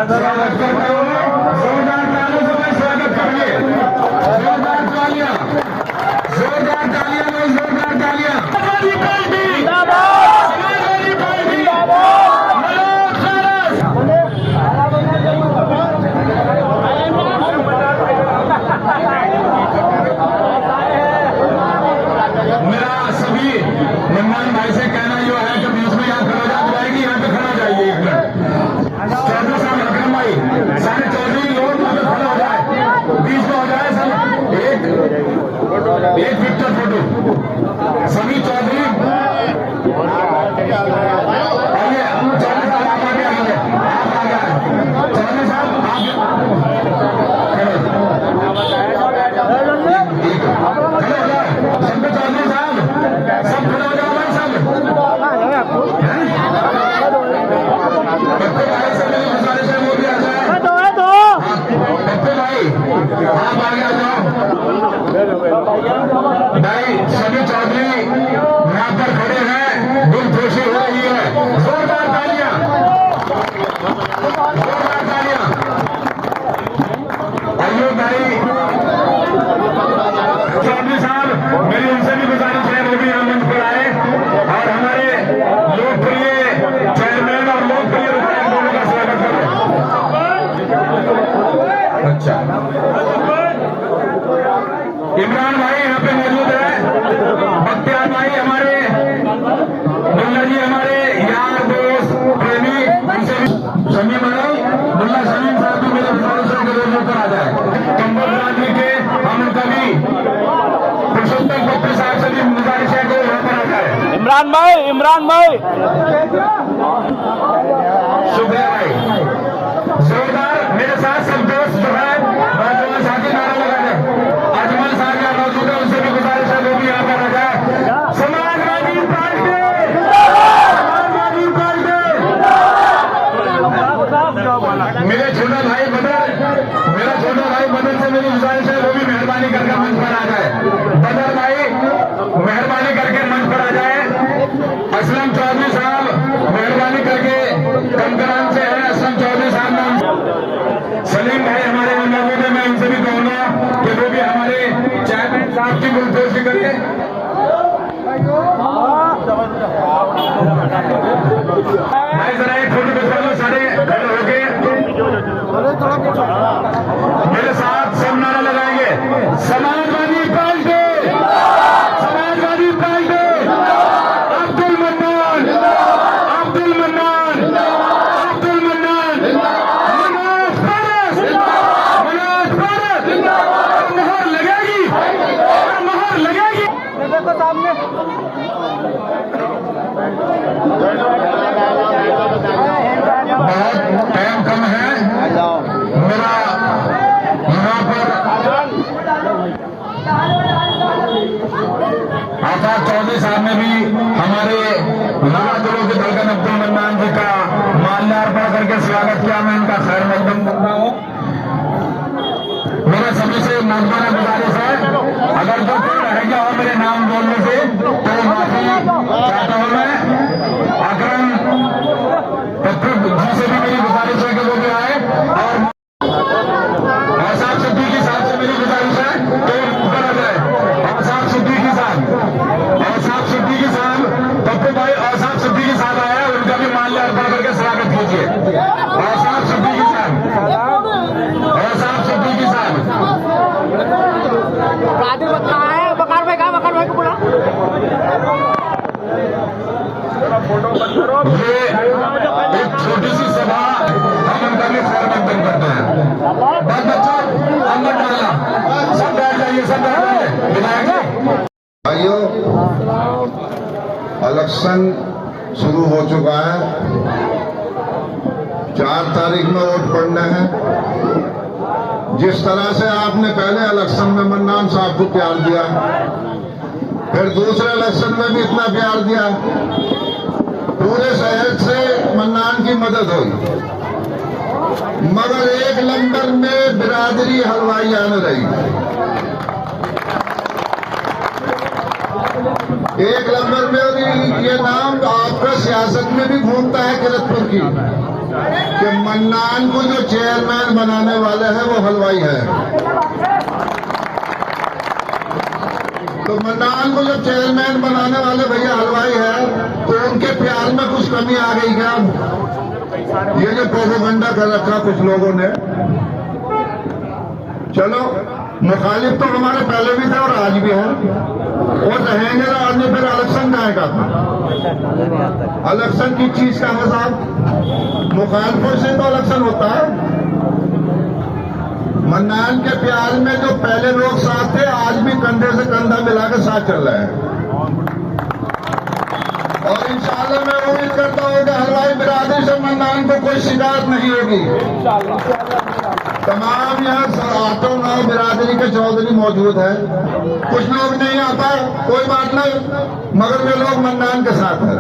स्वागत करता हूँ। जोरदार तालियों से मैं स्वागत करिए। जोरदार तालियां, जोरदार तालियां, जोरदार तालियां। समाजवादी पार्टी जिंदाबाद, समाजवादी पार्टी जिंदाबाद। मेरा सभी मेहमान भाई से कहना यो है कि बीच में यहाँ खड़ा हो जाएगी, यहाँ पे खड़ा जाइए एक मिनट। चौधरी साहब अकरम भाई, सारे चौधरी लोग यहाँ पे खड़ा हो जाए, बीच में हो जाए सब। एक पिक्चर फोटो सभी चौधरी आइए। चौधरी साहब आप आगे आइए, आप आगे आए। चौधरी साहब सब चौधरी साहब सब खड़े हो जाओ भाई सब। पप्पू भाई से मेरी गुजारिश है वो भी आ जाए। पप्पू भाई आप आगे आ जाओ भाई। सभी चौधरी यहाँ पर खड़े हैं, दिल खुशी हो रही है। जोरदार तालियां, जोरदार तालियां। आइए भाई चौधरी साहब, मेरी उनसे भी गुजारिश है वो भी यहाँ मंच पर आए और हमारे लोकप्रिय चेयरमैन और लोकप्रिय विधायक दोनों का स्वागत करें। अच्छा, इमरान भाई यहाँ पे मौजूद है, बख्तियार भाई हमारे, मुल्ला जी हमारे यार दोस्त प्रेमी, उनसे भी शमी मनाई, मुल्ला शमीम साहब भी मेरे गुजारिश है कि रोज ऊपर आ जाए। कंबल बिरादरी के हम उनका भी पुरुषोत्तम पप्पू साहब से भी गुजारिश है कि यहाँ पर आ जाए। इमरान भाई शुक्रिया भाई। जोरदार मेरे साथ सब दोस्त जो है नौजवान साथी नारा लगा दें। अजमल साहब यहाँ मौजूद है, उनसे भी गुजारिश है वो भी यहाँ पर आ जाए। Samajwadi party, Samajwadi party. मेरे छोटा भाई बदर, मेरा छोटा भाई बदर से मेरी गुजारिश है वो भी मेहरबानी करके मंच पर आ जाए। बदर भाई मेहरबानी करके मंच पर आ जाए। असलम चौधरी साहब मेहरबानी करके कंकरान से है, असलम चौधरी साहब नाम। सलीम भाई हमारे यहाँ मौजूद है, मैं उनसे भी कहूंगा कि वो भी हमारे चेयरमैन साहब की मुलतोशी करिए। भाई जरा एक फोटो खिंचवा लो सारे खड़े होके। मेरे साथ सब नारा लगाएंगे। Samajwadi party, Samajwadi party, Abdul Mannan, Abdul Mannan, Abdul Mannan, Manoj Paras, Manoj Paras. मोहर लगेगी, मोहर लगेगी। देखो सामने बहुत टाइम कम है मेरा यहाँ पर। आजाद चौधरी साहब ने भी हमारे नवाजुलों के धड़कन अब्दुल मन्नान जी का माल्यार्पण करके स्वागत किया। मैं इनका खैर मकदम करता हूँ। मेरा सभी से नजमाना गुजारिश है, अगर जो कोई रह गया हो मेरे नाम बोलने से तो माफी चाहता हूँ मैं। अकरम पप्पू जी से भी मेरी गुजारिश है कि वो भी आए और साहब सिद्दीकी साहब से मेरी गुजारिश है तो ऊपर आ जाए। और साहब सिद्दीकी साहब, और साहब सिद्दीकी साहब, पप्पू भाई और साहब सिद्दीकी साहब आया, उनका भी माल्यार्पण करके स्वागत कीजिए। और साहब सिद्दीकी साहब, और साहब सिद्दीकी साहब। बकार भाई को बुला। ये एक छोटी सी सभा हम उनका भी खैर मकदम करते हैं। बस बच्चों अंदर डालना, सब बैठ जाइए, सब बैठ जाइए। विधायक जी भाइयों, इलेक्शन शुरू हो चुका है। 4 तारीख में वोट पड़ना है। जिस तरह से आपने पहले इलेक्शन में मन्नान साहब को प्यार दिया, फिर दूसरे इलेक्शन में भी इतना प्यार दिया, पूरे शहर से मन्नान की मदद हुई, मगर एक नंबर में बिरादरी हलवाई आने रही। एक नंबर में, और ये नाम आपका सियासत में भी घूमता है किरतपुर की, कि मन्नान को जो चेयरमैन बनाने वाले हैं वो हलवाई है। तो मन्नान को जब चेयरमैन बनाने वाले भैया हलवाई है तो उनके प्यार में कुछ कमी आ गई क्या? ये जो प्रोपेगेंडा कर रखा कुछ लोगों ने, चलो मुखालिफ तो हमारे पहले भी थे और आज भी है और रहेंगे ना। आज फिर इलेक्शन का था, इलेक्शन की चीज का है साहब, मुखालिफों से तो इलेक्शन होता है। मन्नान के प्यार में जो पहले लोग साथ थे आज भी कंधे से कंधा मिलाकर साथ चल रहे हैं और इंशाल्लाह मैं उम्मीद करता हूं कि हलवाई बिरादरी से मन्नान को कोई शिकायत नहीं होगी। तमाम यहाँ आटो नाव बिरादरी के चौधरी मौजूद है, कुछ लोग नहीं आता, कोई बात नहीं, मगर वे लोग मन्नान के साथ हैं।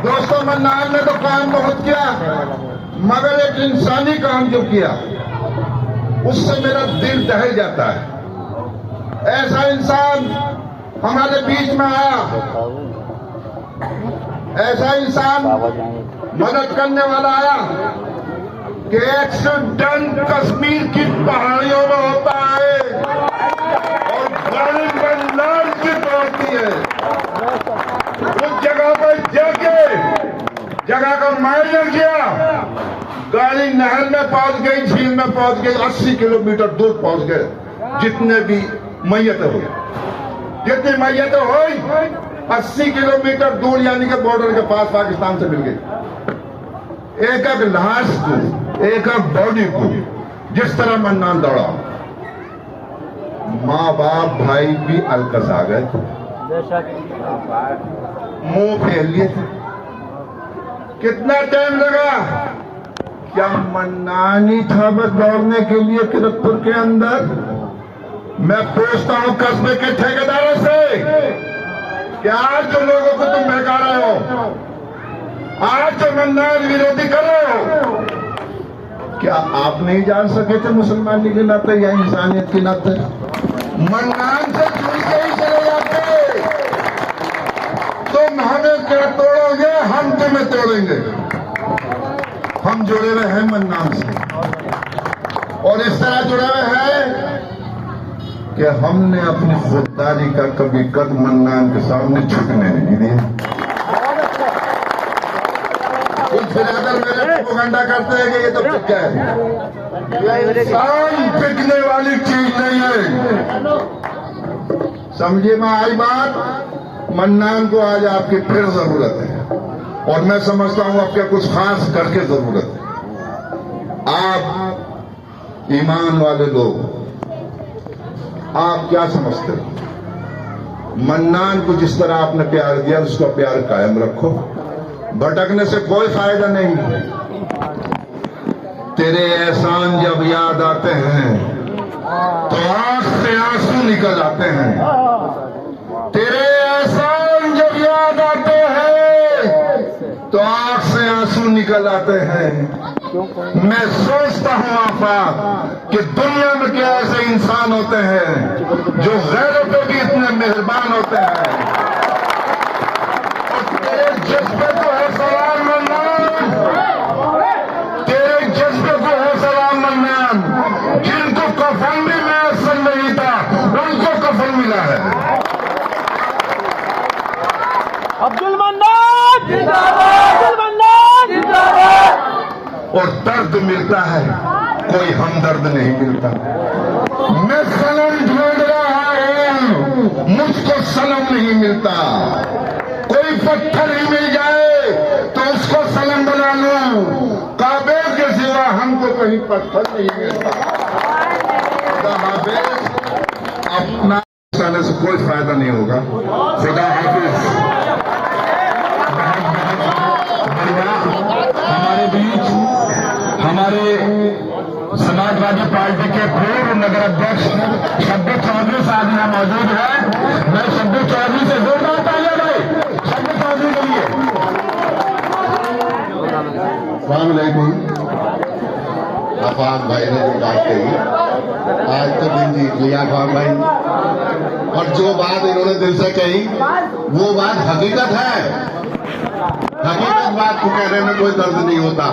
दोस्तों, मन्नान ने तो काम बहुत किया, मगर एक इंसानी काम जो किया उससे मेरा दिल दहल जाता है। ऐसा इंसान हमारे बीच में आया, ऐसा इंसान मदद करने वाला आया कि एक्सीडेंट कश्मीर की पहाड़ियों में होता है और गाड़ी बंगाल की पड़ती है। उस जगह पर जाके जगह का मुआयना किया, गाड़ी नहर में पहुंच गई, झील में पहुंच गई, 80 किलोमीटर दूर पहुंच गए। जितने भी मैयतें हुई, जितनी मैयतें हुई 80 किलोमीटर दूर यानी कि बॉर्डर के पास पाकिस्तान से मिल गई। एक एक लाश को, एक एक बॉडी को जिस तरह मन्नान दौड़ा, माँ बाप भाई भी अलकस आ गए, मुंह फेर लिए थे। कितना टाइम लगा? क्या मन्नान ही था बस दौड़ने के लिए किरतपुर के अंदर? मैं पूछता हूं कस्बे के ठेकेदारों से, क्या आज जो लोगों को तुम बहका रहे हो, आज जो मन्नान विरोधी कर रहे हो, क्या आप नहीं जान सके थे मुसलमानी के नाते या इंसानियत के नाते? मन्नान से जुड़ के ही चले जाते। तुम हमें क्या तोड़ोगे, हम तुम्हें तोड़ेंगे। हम जुड़े हुए हैं मन्नान से और इस तरह जुड़े हुए हैं कि हमने अपनी खुददारी का कभी कद मन्नान के सामने झुकने नहीं दिया। कुछ अगर मेरे प्रोपेगेंडा करते हैं कि ये तो क्या है, इंसान बिकने वाली चीज नहीं है। समझिए में आई बात, मन्नान को आज आपकी फिर जरूरत है और मैं समझता हूं आपके कुछ खास करके जरूरत है। आप ईमान वाले लोग, आप क्या समझते हो? मन्नान को जिस तरह आपने प्यार दिया उसका प्यार कायम रखो, भटकने से कोई फायदा नहीं। तेरे एहसान जब याद आते हैं तो आंख से आंसू निकल आते हैं। तेरे एहसान जब याद आते हैं तो आंख से आंसू निकल आते हैं। मैं सोचता हूं आफाक कि दुनिया में क्या ऐसे इंसान होते हैं जो गैरों पे भी इतने मेहरबान होते हैं। और तेरे जज्बे को है सलाम मन्नान, तेरे जज्बे को है सलाम मन्नान। जिनको कफन भी मैसर नहीं था उनको कफन मिला है। अब्दुल मन्नान जिंदाबाद, अब्दुल मन्नान जिंदाबाद। और दर्द मिलता है, कोई हमदर्द नहीं मिलता। मैं सनम ढूंढ रहा हूं, मुझको सनम नहीं मिलता। कोई पत्थर ही मिल जाए तो उसको सनम बना लूं, काबे के सिवा हमको कहीं पत्थर नहीं मिलता। खुदा हाफिज। अपना जाने से कोई फायदा नहीं होगा। खुदा हाफिज। हमारे बीच हमारे समाजवादी पार्टी के पूर्व नगर अध्यक्ष शब्बीर चौधरी साहब यहाँ मौजूद है। मैं शब्बीर चौधरी से जोरदार तालियां भाई शब्बीर चौधरी के लिए। अस्सलाम वालेकुम। आफाक भाई ने जो बात कही, आज तो दिन जीत लिया आफाक भाई, और जो बात इन्होंने दिल से कही वो बात हकीकत है। हकीकत बात को कहने में कोई दर्द नहीं होता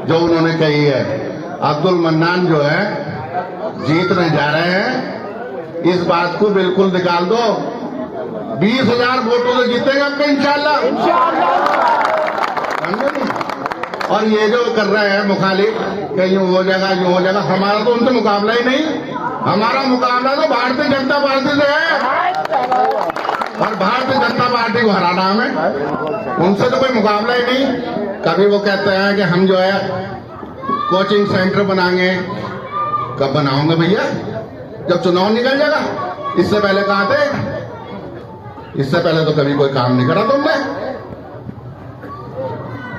जो उन्होंने कही है। अब्दुल मन्नान जो है जीतने जा रहे हैं, इस बात को बिल्कुल निकाल दो। 20,000 वोटों से जीतेगा आपका इंशाल्लाह। और ये जो कर रहे हैं मुखालिफ कि यूं हो जाएगा यूं हो जाएगा, हमारा तो उनसे मुकाबला ही नहीं। हमारा मुकाबला तो भारतीय जनता पार्टी से है और भारतीय जनता पार्टी को हराना हमें, उनसे तो कोई मुकाबला ही नहीं। कभी वो कहते हैं कि हम जो है कोचिंग सेंटर बनाएंगे। कब बनाओगे भैया? जब चुनाव निकल जाएगा। इससे पहले कहाँ थे? इससे पहले तो कभी कोई काम नहीं करा तुमने।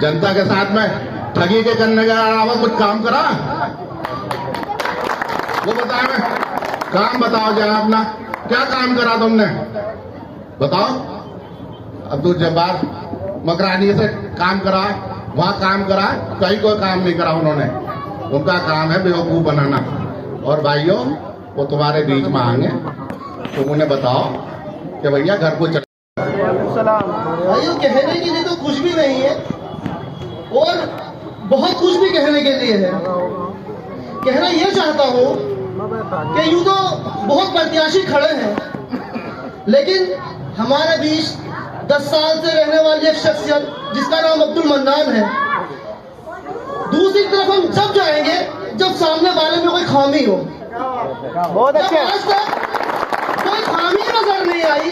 जनता के साथ में ठगी के करने के अलावा कुछ काम करा? वो बताए मैं, काम बताओ जरा अपना, क्या काम करा तुमने बताओ। अब्दुल जब्बार मकरानी से काम करा, वहां काम करा, कहीं कोई काम नहीं करा उन्होंने। उनका काम है बेवकूफ बनाना। और भाइयों वो तुम्हारे बीच में आएंगे, तुम उन्हें बताओ कि भैया घर को चल। भाइयों कहने के लिए तो कुछ भी नहीं है और बहुत कुछ भी कहने के लिए है। कहना यह चाहता हूं कि यूं तो बहुत प्रत्याशी खड़े हैं, लेकिन हमारे बीच 10 साल से रहने वाली एक शख्सियत जिसका नाम अब्दुल मन्नान है। दूसरी तरफ हम जब जाएंगे जब सामने वाले में कोई खामी हो। बहुत अच्छे। आज तक कोई खामी नजर नहीं आई,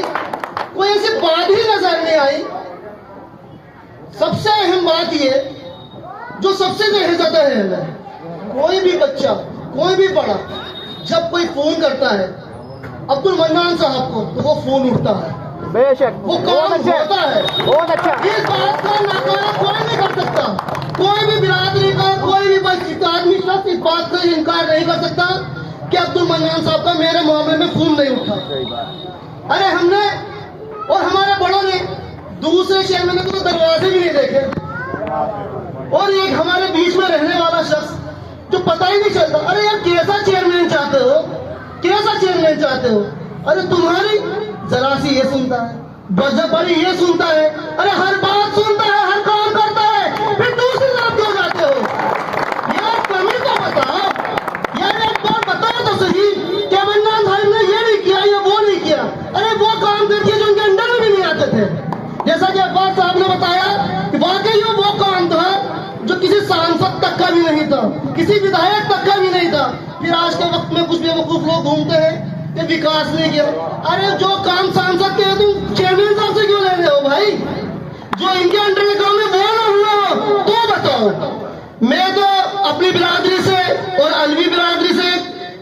कोई ऐसी बात ही नजर नहीं आई। सबसे अहम बात ये जो सबसे ज्यादा है, कोई भी बच्चा कोई भी बड़ा जब कोई फोन करता है अब्दुल मन्नान साहब को तो वो फोन उठता है, बेशक वो काम होता है। बहुत अच्छा। इस बात का नकारा कोई नहीं कर सकता। कोई भी बिरादरी का कोई भी आदमी शख्स इस बात का इनकार नहीं कर सकता कि अब्दुल मन्नान साहब का मेरे मामले में फोन नहीं उठा। अरे हमने और हमारे बड़ों ने दूसरे चेयरमैन को तो दरवाजे भी नहीं देखे, और एक हमारे बीच में रहने वाला शख्स जो पता ही नहीं चलता। अरे यार कैसा चेयरमैन चाहते हो, कैसा चेयरमैन चाहते हो? अरे तुम्हारी जरा सी ये सुनता है, बड़ी ये सुनता है, अरे हर बात सुनता है, हर काम करता है, फिर दूसरी तरफ क्यों जाते हो? यार कमी तो बताओ यार, एक बार बताओ तो सही क्या मन्नान साहब ने ये नहीं किया या वो नहीं किया। अरे वो काम कर दिए जो उनके अंडर में भी नहीं आते थे। जैसा कि अब्बास साहब ने बताया कि वाकई वो काम था जो किसी सांसद तक का भी नहीं था, किसी विधायक तक का भी नहीं था। फिर आज के वक्त में कुछ बेवकूफ लोग घूमते हैं कि विकास नहीं किया। अरे जो काम सांसद के तुम चेयरमैन साहब से क्यों ले रहे हो भाई? जो इनके अंडर में काम है वो ना हुआ तो बताओ। मैं तो अपनी बिरादरी से और अलवी बिरादरी से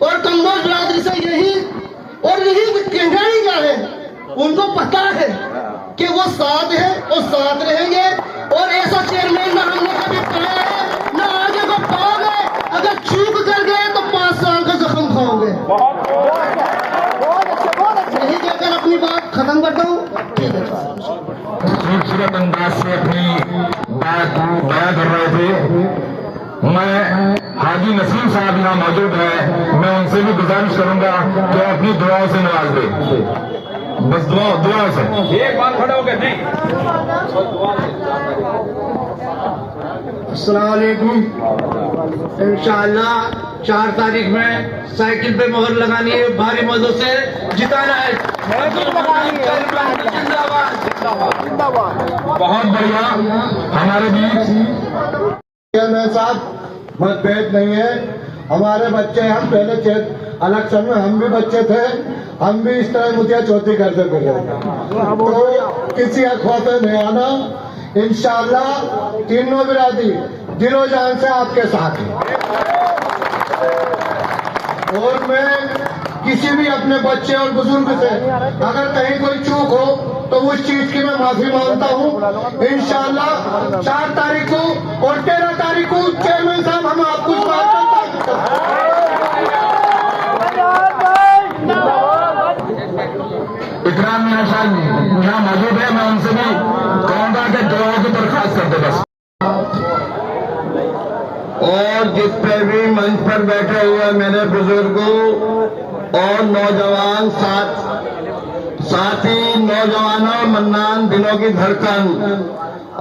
और कम्बोज बिरादरी से यही कहना ही क्या है, उनको पता है कि वो साथ है और साथ रहेंगे। और ऐसा चेयरमैन ना हमने कभी पाया है ना आगे को पाओगे। अगर चूक कर गए तो 5 साल का जख्म खाओगे। यही कहकर अपनी बात खत्म करता हूँ। खूबसूरत अंदाज से अपनी बात बयां कर रहे थे। मैं हाजी नसीम साहब यहाँ मौजूद है, मैं उनसे भी गुजारिश करूंगा कि अपनी दुआओं से नवाज दे, बस दुआओं से। एक बार खड़े हो गए नहीं। अस्सलाम वालेकुम। इंशाअल्लाह 4 तारीख में साइकिल पे मोहर लगानी है, भारी मदद से जिताना है। बहुत बढ़िया। हमारे बीच साहब मतभेद नहीं है। हमारे बच्चे, हम पहले इलेक्शन में हम भी बच्चे थे, हम भी इस तरह मुझे चौथी करते थे, तो किसी अखबार पे नहीं आना। इंशाअल्लाह तीनों बिरादरी दिलो जान से आपके साथ है। और मैं किसी भी अपने बच्चे और बुजुर्ग से अगर कहीं कोई चूक हो तो उस चीज की मैं माफी मांगता हूँ। इंशाअल्लाह 4 तारीख को और 13 तारीख को चेयरमैन साहब हम आपको इस बात इकराम मेरा शायद यहाँ मौजूद है, मैं उनसे भी कहूंगा कि दुआओं की दरखास्त कर दे बस। और जितने भी मंच पर बैठे हुए मेरे बुजुर्गों और नौजवान साथी नौजवानों, मन्नान दिलों की धड़कन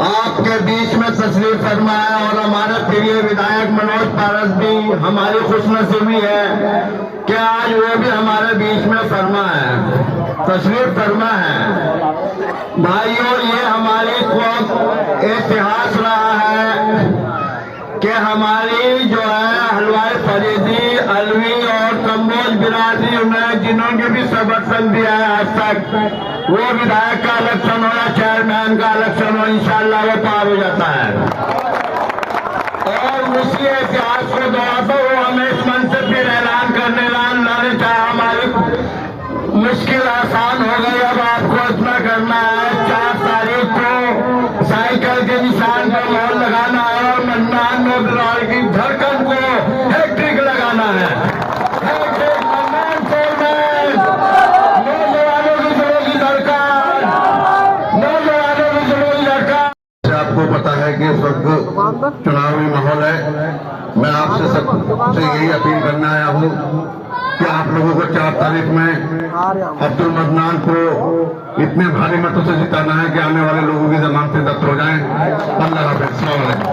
आपके बीच में तशरीफ फरमा है और हमारे प्रिय विधायक मनोज पारस भी हमारी खुशनसीबी है कि आज वो भी हमारे बीच में फरमा है, तशरीफ फरमा है। भाइयों, ये हमारी कौम इतिहास रहा है कि हमारी जो है हलवाई फरीदी, अलवी और कम्बोज बिरादरी में जिन्होंने भी समर्थन दिया है आज तक, वो विधायक का इलेक्शन हो या चेयरमैन का इलेक्शन हो, इंशाअल्लाह वो पार हो जाता है। और उसी इतिहास को दोहराता हुआ हमें इस मंच से फिर ऐलान लाने चाहे हमारी मुश्किल आसान हो गई। अब आपको इतना करना है, 4 तारीख को साइकिल के निशान पर मोहर लगाना है और मन्नान में बिलाल की धड़कन को हैट्रिक लगाना है। हैट्रिक मन्नान चेयरमैन, नौजवानों की दिलों की धड़कन, नौजवानों की दिलों की धड़कन। आपको पता है कि इस वक्त चुनावी माहौल है। मैं आपसे सबसे यही अपील करना आया हूँ कि आप लोगों को 4 तारीख में अब्दुल मन्नान को इतने भारी मतों से जिताना है कि आने वाले लोगों की जमानतें जब्त हो जाएं। अल्लाह हाफ़िज़। अस्सलाम वालेकुम।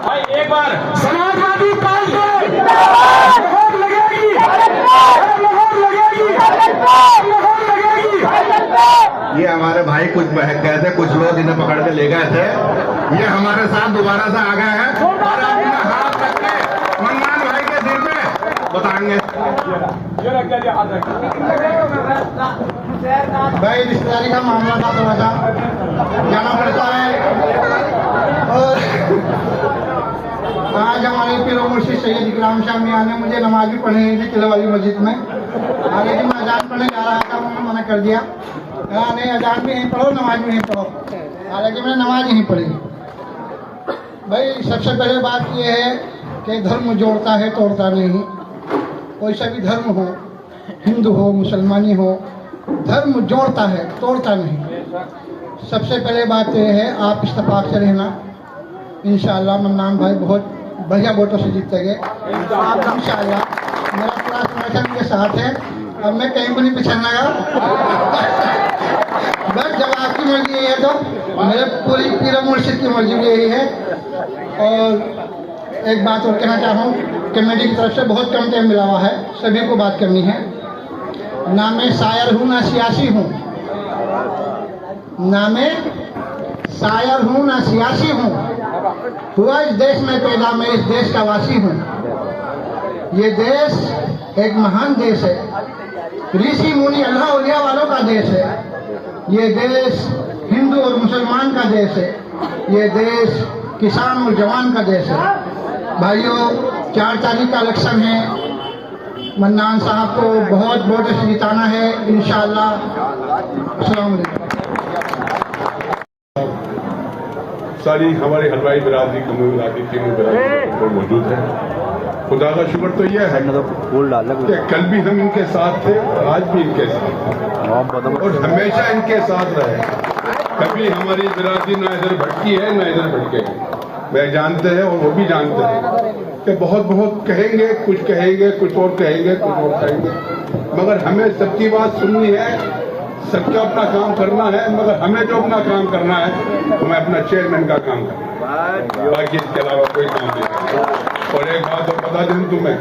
भाई एक बार समाजवादी पार्टी लाहौर लगेगी, लाहौर लगेगी, लाहौर लगेगी। ये हमारे भाई कुछ बहक गए थे, कुछ लोग इन्हें पकड़ के ले गए थे। ये हमारे साथ दोबारा से आ गए हैं और अपना हाथ रख के मन्नान भाई के दिल में बताएंगे। भाई रिश्तेदारी का मामला था, थोड़ा सा जाना पड़ता है। और आज हमारे पीर मुर्शिद सैयद इकराम शाह मियां ने मुझे नमाज भी पढ़नी थी किले वाली मस्जिद में, हालांकि मैं अजान पढ़ने जा रहा था, उन्होंने मना कर दिया। नहीं, अजान भी नहीं पढ़ो, नमाज भी नहीं पढ़ो। हालांकि मैंने नमाज ही नहीं पढ़ी। भाई सबसे पहले बात यह है कि धर्म जोड़ता है, तोड़ता नहीं। कोई सा भी धर्म हो, हिंदू हो, मुसलमानी हो, धर्म जोड़ता है, तोड़ता नहीं। सबसे पहले बात यह है, आप इत्तेफाक से रहना। इंशाअल्लाह मन्नान भाई बहुत बढ़िया वोटों से जीतेंगे इंशाअल्लाह। मेरा पूरा समर्थन के साथ है। अब मैं कहीं को नहीं पिछड़ना का। बस जब आपकी मर्जी यही है तो मेरे पूरी पीर मुर्शिद की मर्जी भी यही है। और एक बात और कहना चाहूँ, कमेटी की तरफ से बहुत कम टाइम मिला हुआ है, सभी को बात करनी है। ना मैं शायर हूँ ना सियासी हूँ, ना मैं शायर हूँ ना सियासी हूँ, हुआ इस देश में पैदा, मैं इस देश का वासी हूँ। ये देश एक महान देश है, ऋषि मुनि अल्लाह औलिया वालों का देश है। ये देश हिंदू और मुसलमान का देश है। ये देश किसान और जवान का देश है। भाइयों, 4 तारीख का इलेक्शन है। मन्नान साहब को बहुत वोट से जिताना है इंशाअल्लाह। अस्सलाम वालेकुम। सारी हमारी हलवाई बिरादरी, कमू बिरादरी, तीनों बिरादरी तो मौजूद है। खुदा का शुक्र तो यह है कि कल भी हम इनके साथ थे, आज भी इनके साथ हैं और हमेशा इनके साथ रहे। कभी हमारी बिरादरी ना इधर भटकी है ना इधर भटके है। वह जानते हैं और वो भी जानते हैं कि बहुत बहुत कहेंगे, कुछ कहेंगे, कुछ और कहेंगे, कुछ और कहेंगे, मगर हमें सबकी बात सुननी है, सबका अपना काम करना है। मगर हमें जो अपना काम करना है, हमें अपना चेयरमैन का काम करना है, बाकी इसके अलावा कोई काम नहीं करना। और एक बात और बता दें तुम्हें,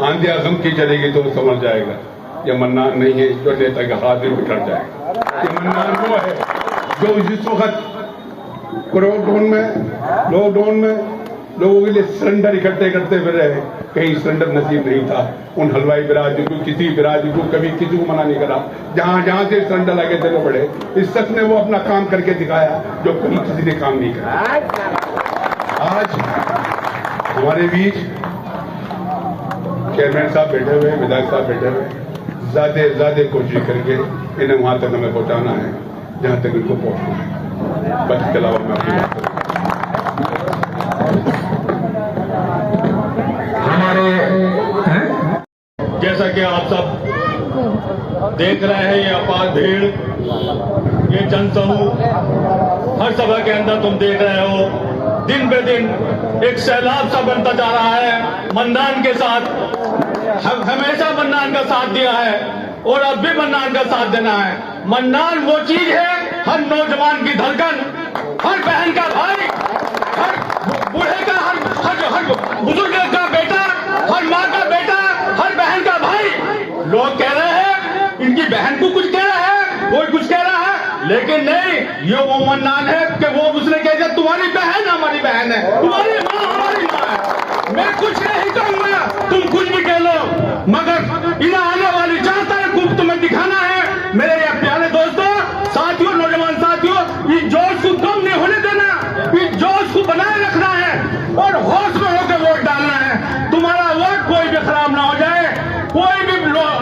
आंधी आजम की चलेगी तो समझ जाएगा ये मन्नान नहीं है जो नेता के हाथ में बिखर जाएगा। ये मन्नान वो है जो इस वक्त लॉकडाउन में लोगों के लिए सिलेंडर इकट्ठे करते फिर रहे। कहीं सिलेंडर नसीब नहीं था उन हलवाई बिरादरी को, किसी बिरादरी को कभी किसी को मना नहीं करा। जहां से सिलेंडर लगे थे वो बड़े, इस शख्स ने वो अपना काम करके दिखाया जो कभी किसी ने काम नहीं करा। आज हमारे बीच चेयरमैन साहब बैठे हुए, विधायक साहब बैठे हुए, ज्यादा कोशिश करके इन्हें वहां तक हमें पहुंचाना है जहां तक इनको पहुंचना है। बस इसके अलावा मैं अपनी बात जैसा कि आप सब देख रहे हैं, ये अपार भीड़, ये जनसमूह हर सभा के अंदर तुम देख रहे हो, दिन बे दिन एक सैलाब सा बनता जा रहा है मन्नान के साथ। हमेशा मन्नान का साथ दिया है और अब भी मन्नान का साथ देना है। मन्नान वो चीज है, हर नौजवान की धड़कन, हर बहन का भाई, हर बूढ़े का, हर बुजुर्ग का बेटा, हर माँ का बेटा, हर बहन का भाई। लोग कह रहे हैं इनकी बहन को कुछ कह रहा है, कोई कुछ कह रहा है, लेकिन नहीं, ये वो मन्नान है कि वो उसने कह दिया तुम्हारी बहन हमारी बहन है, तुम्हारी माँ हमारी माँ है। मैं कुछ नहीं कहूंगा, तुम कुछ भी कह लो, मगर इन आने वाली 4 तारीख को तुम्हें दिखाना है। मेरे ये प्यारे दोस्तों, साथियों, नौजवान साथियों, इस जोश को कम नहीं होने देना, इस जोश को बनाए रखना है और होश में होकर वोट डालना है। तुम्हारा वोट कोई भी खराब ना हो जाए, कोई भी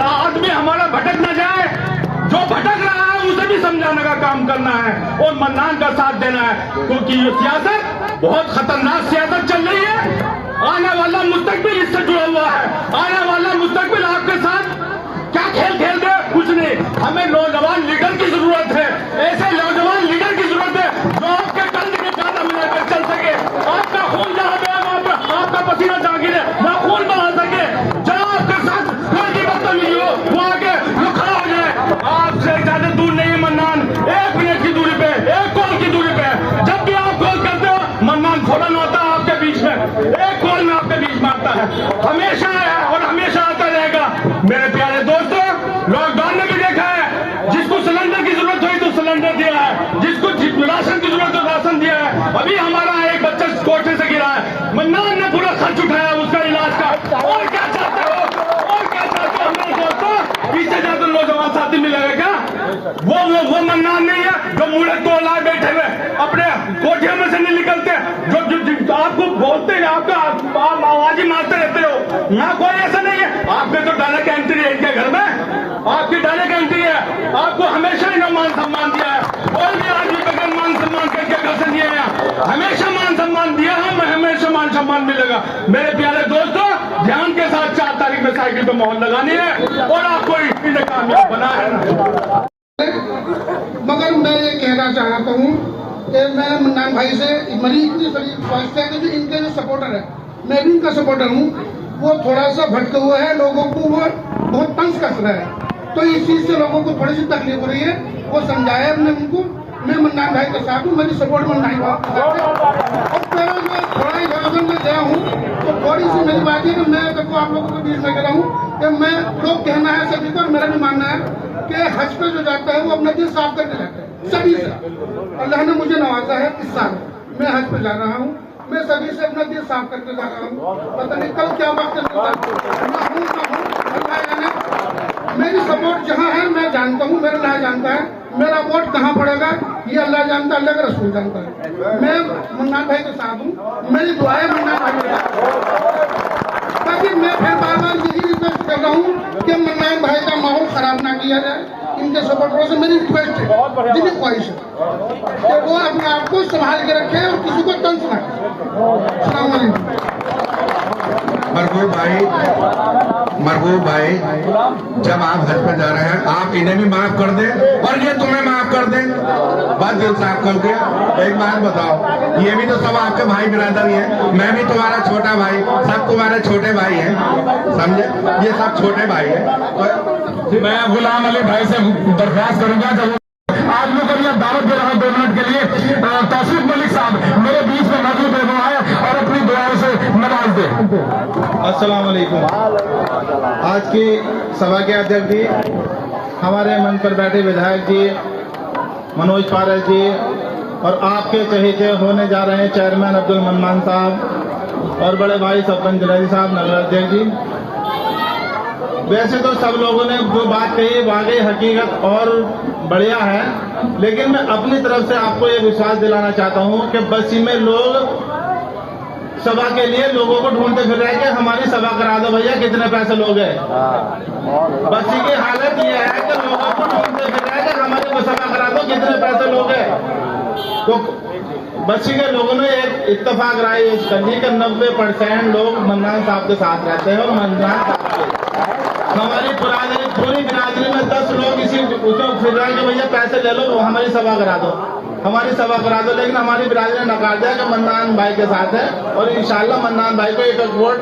आदमी हमारा भटक ना जाए। जो भटक रहा है उसे भी समझाने का काम करना है और मन्नान का साथ देना है, क्योंकि ये सियासत बहुत खतरनाक सियासत चल रही है। आने वाला मुस्तकबिल इससे जुड़ा हुआ है। आने वाला मुस्तकबिल आपके साथ क्या खेल खेल दे, कुछ नहीं। हमें नौजवान लीडर की जरूरत है, ऐसे नौजवान लीडर की जरूरत है जो आपके कंधे के कांधा मिलाकर चल सके, आपका खून जहाँ बहे, आपका पसीना जहाँ गिरे वहाँ खून बहा सके, जहाँ आपके साथ कोई भी बदतमीजी हो वो आगे वो खड़ा हो जाए। आपसे ज्यादा दूर नहीं है मन्नान, 1 मिनट की दूरी पे, 1 कॉल की दूरी पे। जब भी आप कॉल करते हो मन्नान फौरन होता है आपके बीच में, 1 कॉल में आपके बीच में आता है, हमेशा है और हमेशा आता रहेगा। मेरे प्यारे दोस्तों, लॉकडाउन में भी देखा है, जिसको सिलेंडर की जरूरत हुई तो सिलेंडर दिया है, जिसको राशन की जरूरत हो राशन दिया है। अभी हमारा एक बच्चा कोठे से गिरा है, मन्नान ने पूरा खर्च उठाया उसका इलाज का। और क्या चाहते हो, और क्या चाहते हो मेरे दोस्तों? पीछे जाकर नौजवान साथी मिलेगा क्या? वो मन्नान नहीं है जो मुड़े तो लाए बैठे हुए अपने कोठियों में से नहीं निकलते, जो आपको बोलते हैं, आपका आवाज ही मारते रहते हो ना। कोई ऐसा नहीं है, आपके तो डायरेक्ट एंट्री है इनके घर में, आपकी डायरेक्ट एंट्री है। आपको हमेशा इन्होंने मान सम्मान दिया है, कोई भी आदमी बगैर मान सम्मान करके घर से दिया है, हमेशा मान सम्मान दिया है, हमेशा मान सम्मान मिलेगा। मेरे प्यारे दोस्तों, ध्यान के साथ 4 तारीख में साइकिल पे मोहर लगानी है और आपको इन्हें कामयाब बना है। मगर मैं ये कहना चाहता हूँ कि मैं मन्नान भाई से मेरी इतनी बड़ी ख्वाहिश है कि जो इनके जो सपोर्टर है, मैं भी इनका सपोर्टर हूँ, वो थोड़ा सा भटके हुए है, लोगों को वो बहुत तंग कस रहा है, तो इस चीज से लोगों को थोड़ी सी तकलीफ हो रही है। वो समझाया हमने उनको, मैं मन्नान भाई के साथ हूँ, मेरी सपोर्ट मन्नान भाई के साथ है। और मेरा जो थोड़ा ही अगर मैं गया हूँ तो थोड़ी सी मेरी बात है कि मैं देखो आप लोगों के बीच में कह रहा हूँ कि मैं, लोग कहना है सभी को और मेरा भी मानना है कि हज पे जो जाता है वो अपना दिल साफ करके जाता है सभी से। अल्लाह ने मुझे नवाजा है, इस साल मैं हज पे जा रहा हूँ, मैं सभी से अपना दिल साफ करके जा रहा हूँ। पता नहीं कल क्या वक्त मेरी सपोर्ट जहाँ है मैं जानता हूँ, मेरा अल्लाह जानता है, मेरा वोट कहाँ पड़ेगा ये अल्लाह जानता है, अल्लाह का रसूल जानता है। मैं मन्नान भाई के साथ हूँ, मेरी दुआएं मन्नान भाई के साथ। बाकी मैं फिर बार बार यही रिक्वेस्ट कर रहा हूँ कि मन्नान भाई का माहौल खराब ना किया जाए। इनके सपोर्टरों से मेरी रिक्वेस्ट है, दिली ख्वाहिश है कि वो अपने आप को संभाल के रखे और किसी को तंज ना करे। अस्सलाम वालेकुम। मरगूब भाई, जब आप हज पर जा रहे हैं आप इन्हें भी माफ कर दें और ये तुम्हें माफ कर दें, बात दिल साफ करके। एक बात बताओ, ये भी तो सब आपके भाई बिरादर ही है, मैं भी तुम्हारा छोटा भाई, सब तुम्हारे छोटे भाई हैं, समझे? ये सब छोटे भाई हैं। मैं गुलाम अली भाई से दरख्वास्त करूंगा, जब आप लोग को दावत दे रहा हूँ 2 मिनट के लिए, तौसीफ मलिक साहब मेरे बीच में मौजूद है और अपनी दुआओं से नवाज दे। अस्सलाम वालेकुम। आज की सभा के अध्यक्ष जी, हमारे मंच पर बैठे विधायक जी मनोज पारस जी और आपके चहेते होने जा रहे हैं चेयरमैन अब्दुल मन्नान साहब और बड़े भाई सरपंच जलाली साहब, नगर अध्यक्ष जी। वैसे तो सब लोगों ने जो बात कही वाकई हकीकत और बढ़िया है, लेकिन मैं अपनी तरफ से आपको ये विश्वास दिलाना चाहता हूँ कि बस्ती में लोग सभा के लिए लोगों को ढूंढते फिर रहे कि हमारी सभा करा दो भैया, कितने पैसे लोग हैं। बस्ती की हालत ये है कि लोगों को ढूंढते फिर रहे कि हमारी सभा करा दो, कितने पैसे लोग हैं। तो बस्ती के लोगों ने एक इत्तेफाक राय कर ली कि 90% लोग मन्नान साहब के साथ रहते हैं और मन्नान साहब हमारी पूरी बिरादरी में 10 लोग इसी उसमें फिर रहे कि भैया पैसे ले लो हमारी सभा करा दो, हमारी सभा करा दो, लेकिन हमारी बिरादरी ने नकार दिया कि मन्नान भाई के साथ है और इंशाल्लाह मन्नान भाई को एक वोट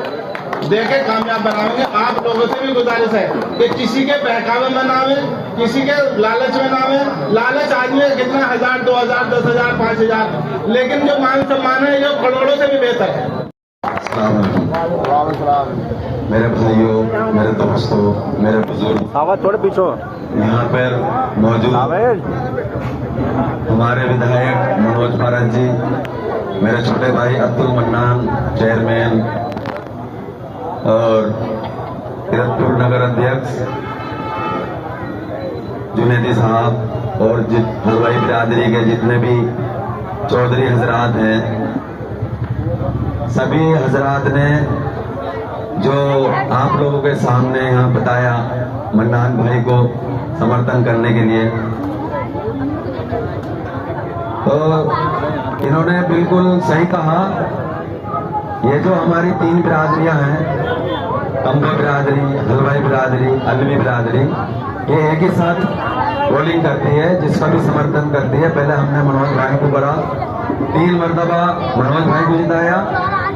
देके कामयाब बनाएंगे। आप लोगों से भी गुजारिश है कि किसी के बहकावे में ना आवे, किसी के लालच में ना आवे। लालच आदमी कितना 1000, 2000, 10,000, 5,000, लेकिन जो मान सम्मान है ये करोड़ों से भी बेहतर है। मेरे भाइयों, मेरे दोस्तों, मेरे बुजुर्ग, आवाज थोड़े पीछे यहाँ पर मौजूद हमारे विधायक मनोज पारस जी, मेरे छोटे भाई अब्दुल मन्नान चेयरमैन और किरतपुर नगर अध्यक्ष जुनेदी साहब और हलवाई बिरादरी के जितने भी चौधरी हजरात हैं, सभी हजरात ने जो आप लोगों के सामने यहाँ बताया मन्नान भाई को समर्थन करने के लिए, तो इन्होंने बिल्कुल सही कहा। ये जो हमारी 3 बिरादरियां हैं, कंबो बिरादरी, हलवाई बिरादरी, अलवी बिरादरी, ये एक ही साथ रोलिंग करती है, जिसका भी समर्थन करती है। पहले हमने मनोज भाई को करा, 3 मरतबा मनोज भाई को जिताया,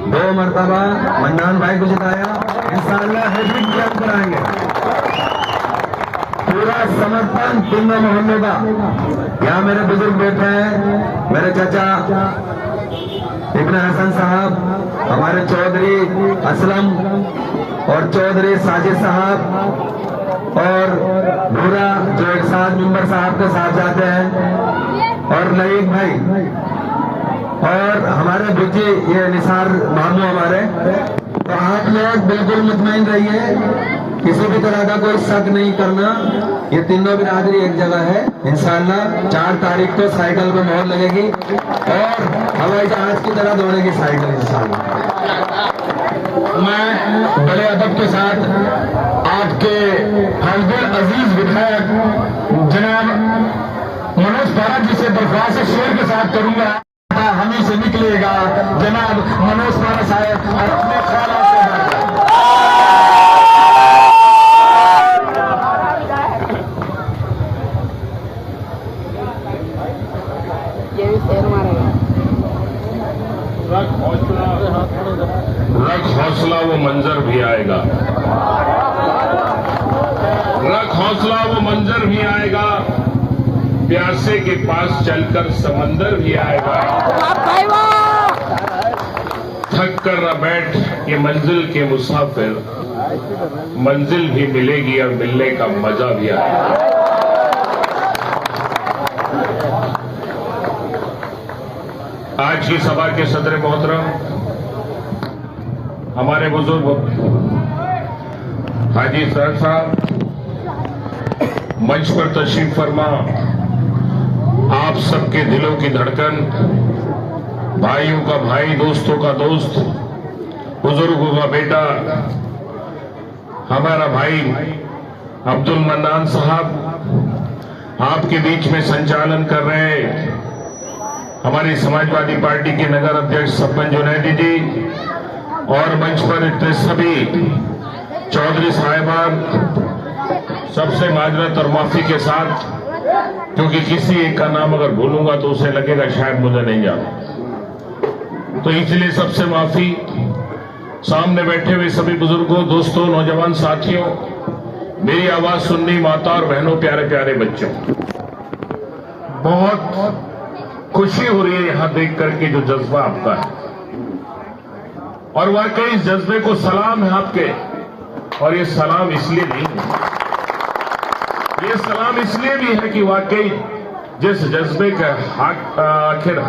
2 मरतबा मन्नान भाई को जिताया। इंशाअल्लाह हैट्रिक भी हम कराएंगे। पूरा समर्थन तीनों मोहल्ले का। यहाँ मेरे बुजुर्ग बैठे हैं, मेरे चाचा इब्न हसन साहब, हमारे चौधरी असलम और चौधरी साजिद साहब और भूरा जो एक साथ मेंबर साहब के साथ जाते हैं, और लईक भाई और हमारे बुज्जी ये निसार मामू हमारे। तो आप लोग बिल्कुल मुतमईन रहिए, किसी भी तरह का कोई शक नहीं करना। ये तीनों बिरादरी एक जगह है। इंशाअल्लाह 4 तारीख को साइकिल पे मोहर लगेगी और हवाई जहाज की तरह दौड़ेगी साइकिल इंशाअल्लाह। मैं बड़े अदब के साथ आपके हस्बैंड अजीज विधायक जनाब मनोज पारस जी से दरख्वास्त शेर के साथ करूंगा, हमें से निकलेगा जनाब मनोज पारस आए और अपने ख्याल से रख हौसला वो मंजर भी आएगा, रख हौसला वो मंजर भी आएगा, प्यासे के पास चलकर समंदर भी आएगा। थक कर न बैठ ये मंजिल के मुसाफिर, मंजिल भी मिलेगी और मिलने का मजा भी आएगा। आज की सभा के सदर मोहतरम हमारे बुजुर्ग हाजी सर साहब, मंच पर तशरीफ फरमा, आप सबके दिलों की धड़कन, भाइयों का भाई, दोस्तों का दोस्त, बुजुर्गों का बेटा, हमारा भाई अब्दुल मन्नान साहब आपके बीच में संचालन कर रहे हैं। हमारी समाजवादी पार्टी के नगर अध्यक्ष सरपंच जुनैदी जी और मंच पर इतने सभी चौधरी साहिबान, सबसे माजरत और माफी के साथ, क्योंकि किसी एक का नाम अगर भूलूंगा तो उसे लगेगा शायद मुझे नहीं जाना, तो इसलिए सबसे माफी। सामने बैठे हुए सभी बुजुर्गों, दोस्तों, नौजवान साथियों, मेरी आवाज सुननी माता और बहनों, प्यारे प्यारे बच्चों, बहुत खुशी हो रही है यहां देख करके जो जज्बा आपका है, और वाकई इस जज्बे को सलाम है आपके। और ये सलाम इसलिए नहीं है, ये सलाम इसलिए भी है कि वाकई जिस जज्बे के आखिर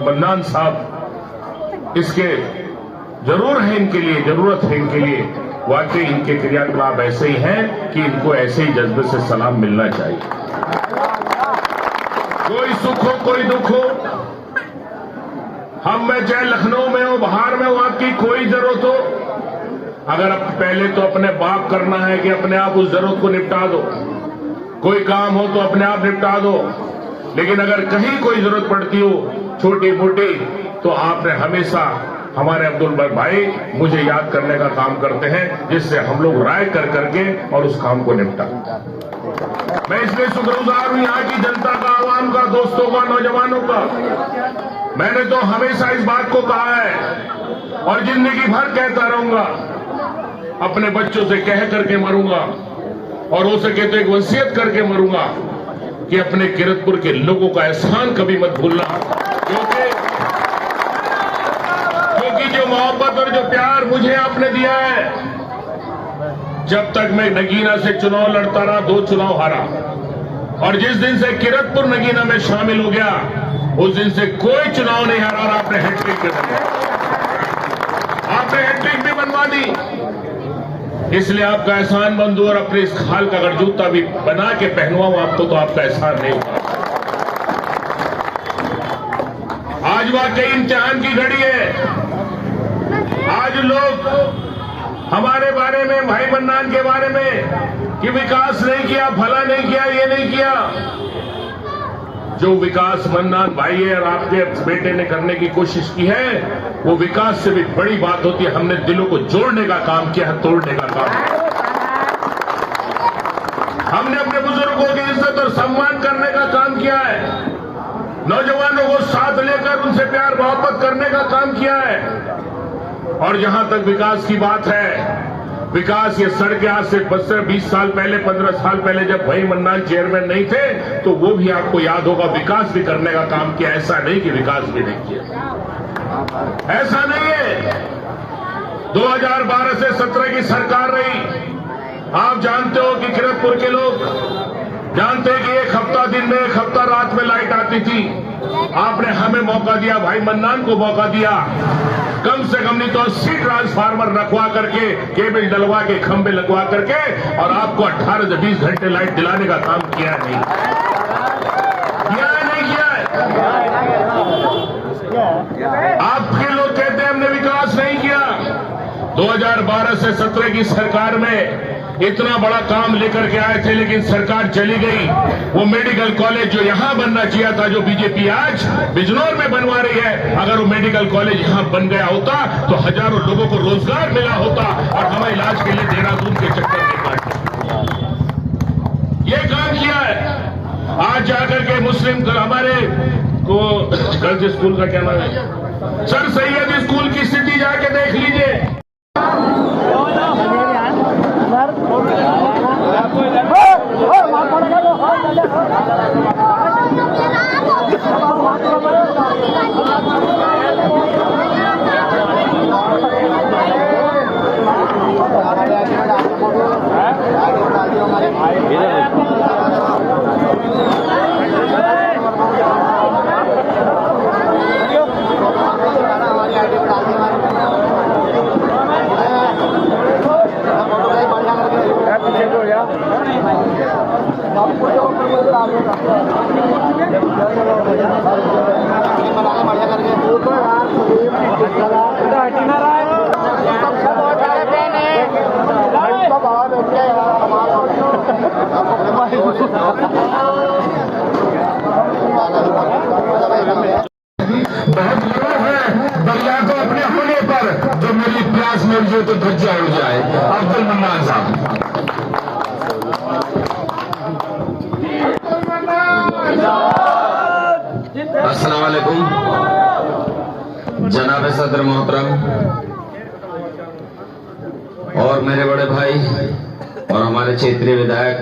मन्नान साहब इसके जरूर है, इनके लिए जरूरत है, इनके लिए वाकई इनके क्रियाकलाप ऐसे ही हैं कि इनको ऐसे ही जज्बे से सलाम मिलना चाहिए। कोई सुख हो कोई दुख हो, हम में चाहे लखनऊ में हो, बाहर में हो, आपकी कोई जरूरत हो, अगर अब पहले तो अपने बाप करना है कि अपने आप उस जरूरत को निपटा दो, कोई काम हो तो अपने आप निपटा दो, लेकिन अगर कहीं कोई जरूरत पड़ती हो छोटी मोटी, तो आपने हमेशा हमारे अब्दुल भाई मुझे याद करने का काम करते हैं, जिससे हम लोग राय कर करके और उस काम को निपटा। मैं इसलिए शुक्रगुजार हूं यहाँ की जनता का, आवाम का, दोस्तों का, नौजवानों का। मैंने तो हमेशा इस बात को कहा है और जिंदगी भर कहता रहूंगा अपने बच्चों से कह करके मरूंगा और हो सके तो एक वसीयत करके मरूंगा कि अपने किरतपुर के लोगों का एहसान कभी मत भूलना, क्योंकि जो मोहब्बत और जो प्यार मुझे आपने दिया है, जब तक मैं नगीना से चुनाव लड़ता रहा 2 चुनाव हारा, और जिस दिन से किरतपुर नगीना में शामिल हो गया उस दिन से कोई चुनाव नहीं हारा और आपने हैट्रिक कर दिया, आपने हैट्रिक भी बनवा दी। इसलिए आपका एहसान मंद और अपने इस खाल का अगर जूता भी बना के पहनवाऊं आपको तो आपका एहसान नहीं होगा। आज वाकई इम्तिहान की घड़ी है। आज लोग हमारे बारे में, भाई मन्नान के बारे में कि विकास नहीं किया, भला नहीं किया, ये नहीं किया। जो विकास मन्नान भाई है और आपके बेटे ने करने की कोशिश की है, वो विकास से भी बड़ी बात होती है। हमने दिलों को जोड़ने का काम किया है, तोड़ने का काम किया। हमने अपने बुजुर्गों की इज्जत और सम्मान करने का काम किया है, नौजवानों को साथ लेकर उनसे प्यार मोहब्बत करने का काम किया है। और जहां तक विकास की बात है, विकास ये सड़कें आज से 20 साल पहले, 15 साल पहले जब भाई मन्नान चेयरमैन नहीं थे तो वो भी आपको याद होगा, विकास भी करने का काम किया। ऐसा नहीं कि विकास भी नहीं किया, ऐसा नहीं है। 2012 से 17 की सरकार रही। आप जानते हो कि किरतपुर के लोग जानते हैं कि 1 हफ्ता दिन में, 1 हफ्ता रात में लाइट आती थी। आपने हमें मौका दिया, भाई मन्नान को मौका दिया, कम से कम नहीं तो 80 ट्रांसफार्मर रखवा करके, केबल डलवा के, खंबे लगवा करके, और आपको 18 से 20 घंटे लाइट दिलाने का काम किया है। नहीं किया है, नहीं किया है। आपके लोग कहते हैं हमने विकास नहीं किया। 2012 से 17 की सरकार में इतना बड़ा काम लेकर के आए थे, लेकिन सरकार चली गई। वो मेडिकल कॉलेज जो यहां बनना चाहिए था, जो बीजेपी आज बिजनौर में बनवा रही है, अगर वो मेडिकल कॉलेज यहां बन गया होता तो हजारों लोगों को रोजगार मिला होता और हमें इलाज के लिए देहरादून के चक्कर नहीं काटते। ये काम किया है। आज जाकर के मुस्लिम हमारे को गर्ल्स स्कूल का क्या नाम है, सर सैयद स्कूल की स्थिति जाके देख लीजिए। बहुत लोग हैं दरिया को अपने होने पर जो मेरी प्यास मिल जाए तो धज्जा उड़ जाए। अब्दुल मन्नान साहब। अस्सलाम वालेकुम जनाब सदर मोहतरम और मेरे बड़े भाई और हमारे क्षेत्रीय विधायक,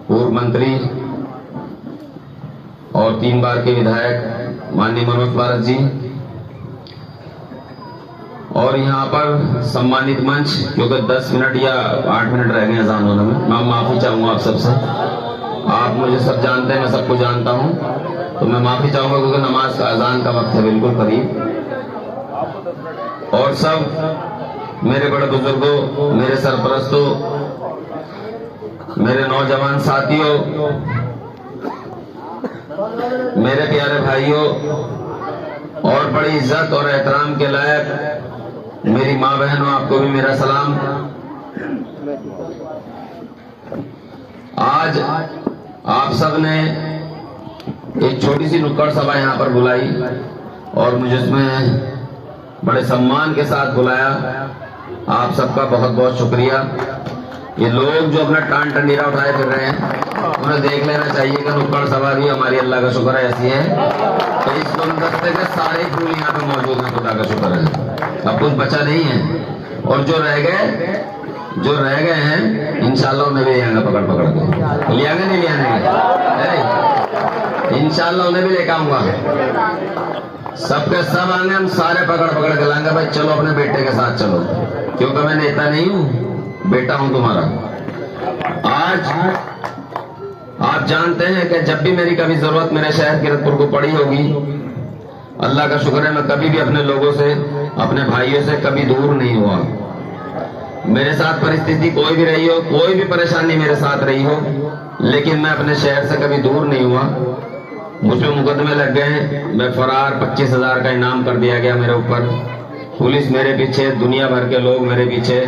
पूर्व मंत्री और 3 बार के विधायक माननीय मनोज पारस जी, और यहाँ पर सम्मानित मंच, क्योंकि 10 मिनट या 8 मिनट रह गए अजान होने में, मैं माफी चाहूंगा आप सबसे। आप मुझे सब जानते हैं, मैं सबको जानता हूँ, तो मैं माफी चाहूंगा क्योंकि नमाज का अजान का वक्त है बिल्कुल करीब। और सब मेरे बड़े बुजुर्गों, मेरे सरपरस्तों, मेरे नौजवान साथियों, मेरे प्यारे भाइयों और बड़ी इज्जत और एहतराम के लायक मेरी माँ बहनों, आपको भी मेरा सलाम। आज आप सब ने एक छोटी सी नुक्कड़ सभा यहाँ पर बुलाई और मुझे उसमें बड़े सम्मान के साथ बुलाया। आप सबका बहुत बहुत शुक्रिया। ये लोग जो अपना टान टंडीरा उठाए फिर रहे हैं, उन्हें देख लेना चाहिए कि नुक्कड़ सभा भी हमारी अल्लाह का शुक्र है ऐसी है तो इस गुलदस्ते के सारे फूल यहाँ पे मौजूद हैं, खुदा का शुक्र है। अब कुछ बचा नहीं है। और जो रह गए हैं इंशाल्लाह उन्हें भी ले आएंगे पकड़ के। ले आएंगे नहीं ले आएंगे? इंशाल्लाह उन्हें भी लेकर आऊंगा। सबके सब आएंगे, हम सारे पकड़ के लाएंगे। भाई चलो अपने बेटे के साथ चलो, क्योंकि मैं नेता नहीं हूँ, बेटा हूं तुम्हारा। आज आप जानते हैं कि जब भी मेरी कभी जरूरत मेरे शहर किरतपुर को पड़ी होगी, अल्लाह का शुक्र है मैं कभी भी अपने लोगों से, अपने भाइयों से कभी दूर नहीं हुआ। मेरे साथ परिस्थिति कोई भी रही हो, कोई भी परेशानी मेरे साथ रही हो, लेकिन मैं अपने शहर से कभी दूर नहीं हुआ। मुझ पे मुकदमे लग गए, मैं फरार, 25,000 का इनाम कर दिया गया मेरे ऊपर। पुलिस मेरे पीछे, दुनिया भर के लोग मेरे पीछे।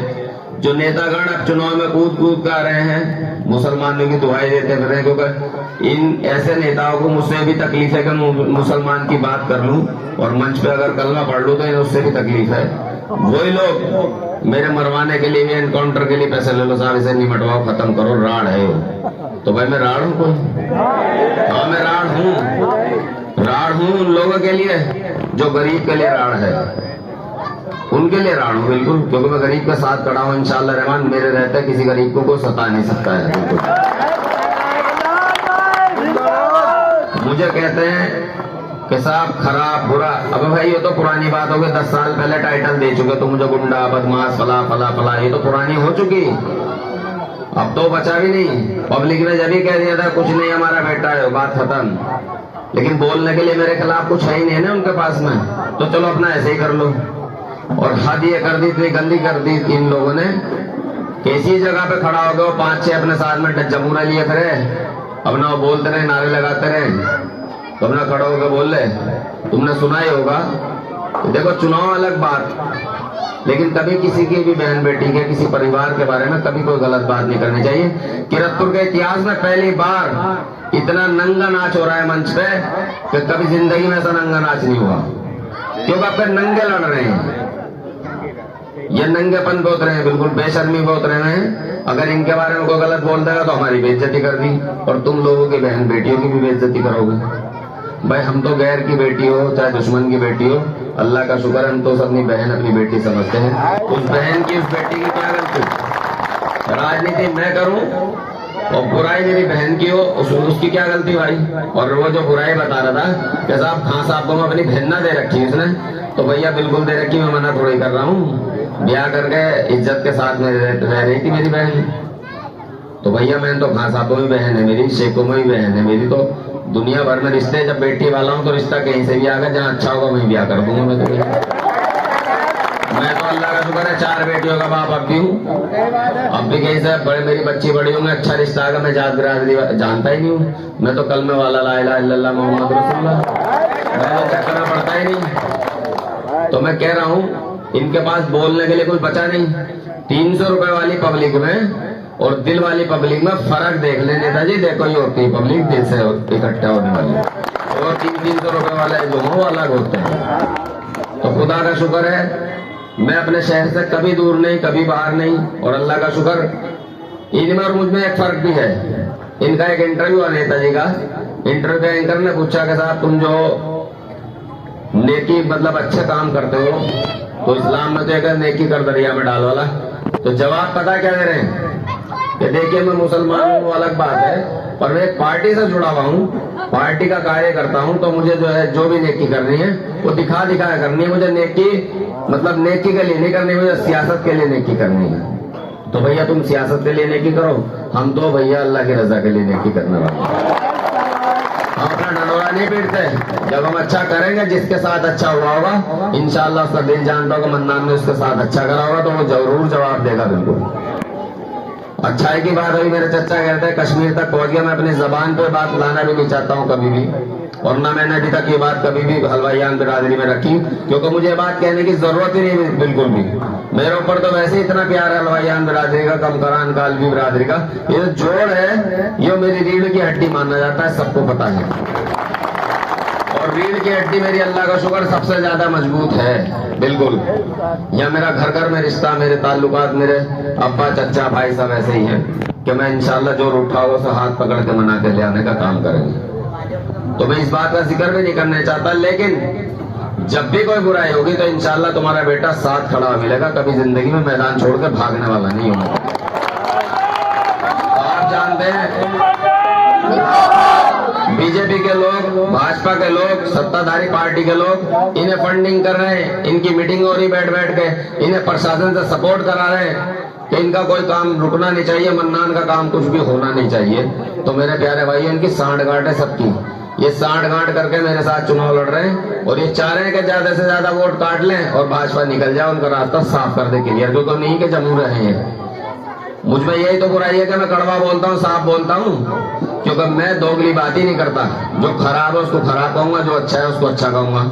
जो नेतागण अब चुनाव में कूद कर रहे हैं, मुसलमानों की दुआएं देते फिर रहे हैं, क्योंकि इन ऐसे नेताओं को मुझसे भी तकलीफ है कि मुसलमान की बात कर लूं और मंच पे अगर कलमा पढ़ लूं तो इन्हें उससे भी तकलीफ है। वही लोग मेरे मरवाने के लिए भी, एनकाउंटर के लिए पैसे ले लो साहब, इसे निमटवाओ, खत्म करो, राड़ है वो। तो भाई मैं राड़ हूं कोई? हाँ मैं राड़ हूं उन लोगों के लिए जो गरीब के लिए राड़ है, उनके लिए राड़ हूं बिल्कुल, क्योंकि मैं गरीब के साथ खड़ा हूं। इंशाअल्लाह रहमान, मेरे रहते किसी गरीब को कोई सता नहीं सकता है। मुझे कहते हैं कि साहब खराब बुरा, अब भाई ये तो पुरानी बात हो गई, 10 साल पहले टाइटल दे चुके तो मुझे गुंडा, बदमाश, फला फला फला, ये तो पुरानी हो चुकी। अब तो बचा भी नहीं। पब्लिक ने जब ही कह दिया था कुछ नहीं हमारा बेटा है, बात खत्म। लेकिन बोलने के लिए मेरे खिलाफ कुछ है ही नहीं ना उनके पास में, तो चलो अपना ऐसे ही कर लो। और हद ये कर दी, इतनी गंदी कर दी इन लोगों ने, किसी जगह पे खड़ा हो गया 5-6 अपने साथ में जमूरा लिए फिरे, अपना वो बोलते रहे, नारे लगाते रहे, तो अपना खड़ा होकर बोल रहे। तुमने सुना ही होगा, देखो चुनाव अलग बात, लेकिन कभी किसी की भी बहन बेटी के, किसी परिवार के बारे में कभी कोई गलत बात नहीं करनी चाहिए। किरतपुर के इतिहास में पहली बार इतना नंगा नाच हो रहा है मंच पे कि कभी जिंदगी में ऐसा नंगा नाच नहीं हुआ, क्योंकि आप नंगे लड़ रहे हैं, ये नंगेपन बहुत रहे हैं, बिल्कुल बेशर्मी बहुत रहे हैं। अगर इनके बारे में कोई गलत बोल देगा तो हमारी बेइज्जती कर दी, और तुम लोगों की बहन बेटियों की भी बेइज्जती करोगे। भाई हम तो गैर की बेटी हो चाहे दुश्मन की बेटी हो, अल्लाह का शुक्र है हम तो अपनी बहन अपनी बेटी समझते हैं। उस बहन की, उस बेटी की क्या गलती? राजनीति मैं करूं और बुराई मेरी बहन की हो, उसकी क्या गलती भाई? और वो जो बुराई बता रहा था कि साहब खां साहब को मैं अपनी बहन ना दे रखी उसने, तो भैया बिल्कुल दे रखी, मैं मना थोड़ी कर रहा हूँ। ब्याह करके इज्जत के साथ में रह रही थी मेरी बहन, तो भैया मैं तो खां साहब में बहन है मेरी, शेखों में भी बहन है मेरी, तो दुनिया भर में रिश्ते, जब बेटी वाला हूँ तो रिश्ता कहीं से भी आकर जहाँ अच्छा होगा वहीं ब्याह कर दूंगा मैं। तो मैं तो अल्लाह का शुक्र है 4 बेटियों का बाप अब भी हूँ, अब भी कहीं से बड़े, मेरी बच्ची बड़ी होंगे, अच्छा रिश्ता आएगा, मैं जात बिरादरी जानता ही नहीं हूँ, मैं तो कलमे वाला ला इलाहा इल्लल्लाह मोहम्मद रसूलुल्लाह, मैं तो चेक करना पड़ता ही नहीं। तो मैं कह रहा हूँ इनके पास बोलने के लिए कुछ बचा नहीं। 300 रुपए वाली पब्लिक में और दिल वाली पब्लिक में फर्क देख ले नेताजी, देखो ये होती है पब्लिक दिल से इकट्ठा होने वाली, और 300 रुपए वाले जो हो अलग होते हैं। तो खुदा का शुक्र है मैं अपने शहर से कभी दूर नहीं, कभी बाहर नहीं, और अल्लाह का शुक्र इनमें और मुझ में एक फर्क भी है। इनका एक इंटरव्यू हुआ नेताजी का, इंटरव्यू के एंकर ने पूछा कि साहब तुम जो नेकी मतलब अच्छे काम करते हो तो इस्लाम में तो एक नेकी कर दरिया में डाल वाला, तो जवाब पता क्या दे रहे हैं कि देखिए मैं मुसलमान हूँ वो अलग बात है, पर मैं एक पार्टी से जुड़ा हुआ हूँ, पार्टी का कार्य करता हूँ, तो मुझे जो है जो भी नेकी करनी है वो दिखा करनी है, मुझे नेकी मतलब नेकी के लिए नहीं करनी, मुझे सियासत के लिए नेकी करनी है। तो भैया तुम सियासत के लिए नेकी करो, हम तो भैया अल्लाह की रजा के लिए नेकी करने वाले, हम अपना डंडोरा नहीं पीटते। जब हम अच्छा करेंगे, जिसके साथ अच्छा हुआ होगा इंशाअल्लाह उसका दिल जानता होगा, मन्नान ने उसके साथ अच्छा करा होगा तो वो जरूर जवाब देगा। बिल्कुल अच्छाई की बात हुई, मेरे चचा कहते हैं कश्मीर तक पहुंच गया, मैं अपनी जबान पे बात लाना भी नहीं चाहता हूँ कभी भी, और ना मैंने अभी तक ये बात कभी भी हलवाईयान बिरादरी में रखी, क्योंकि मुझे बात कहने की जरूरत ही नहीं बिल्कुल भी। मेरे ऊपर तो वैसे ही इतना प्यार है हलवाईयान बिरादरी का, कमकरान कालवी बिरादरी का, ये जो जोड़ है ये मेरी रीढ़ की हड्डी माना जाता है, सबको पता है। और रीढ़ की हड्डी मेरी अल्लाह का शुक्र सबसे ज्यादा मजबूत है बिल्कुल। या मेरा घर घर में रिश्ता, मेरे ताल्लुकात, मेरे अब्बा चचा भाई सब ऐसे ही हैं कि मैं इंशाल्लाह जो उठा हो उसे हाथ पकड़ के मना के ले आने का काम करेंगे। तो मैं इस बात का जिक्र भी नहीं करना चाहता, लेकिन जब भी कोई बुराई होगी तो इंशाल्लाह तुम्हारा बेटा साथ खड़ा मिलेगा, कभी जिंदगी में मैदान छोड़ के भागने वाला नहीं होगा। आप जानते हैं बीजेपी के लोग, भाजपा के लोग, सत्ताधारी पार्टी के लोग इन्हें फंडिंग कर रहे हैं, इनकी मीटिंग हो रही बैठ बैठ के, इन्हें प्रशासन से सपोर्ट करा रहे हैं कि इनका कोई काम रुकना नहीं चाहिए, मन्नान का काम कुछ भी होना नहीं चाहिए। तो मेरे प्यारे भाई, इनकी सांठगांठ है सबकी, ये सांठगांठ करके मेरे साथ चुनाव लड़ रहे हैं और ये चाह रहे हैं कि ज्यादा से ज्यादा वोट काट लें और भाजपा निकल जाए, उनका रास्ता साफ कर दे क्लियर, क्योंकि नहीं के जमू रहे हैं। मुझ में यही तो बुराई है कि मैं कड़वा बोलता हूँ, साफ बोलता हूँ, क्योंकि मैं दोगली बात ही नहीं करता। जो खराब है उसको खराब कहूंगा, जो अच्छा है उसको अच्छा कहूंगा।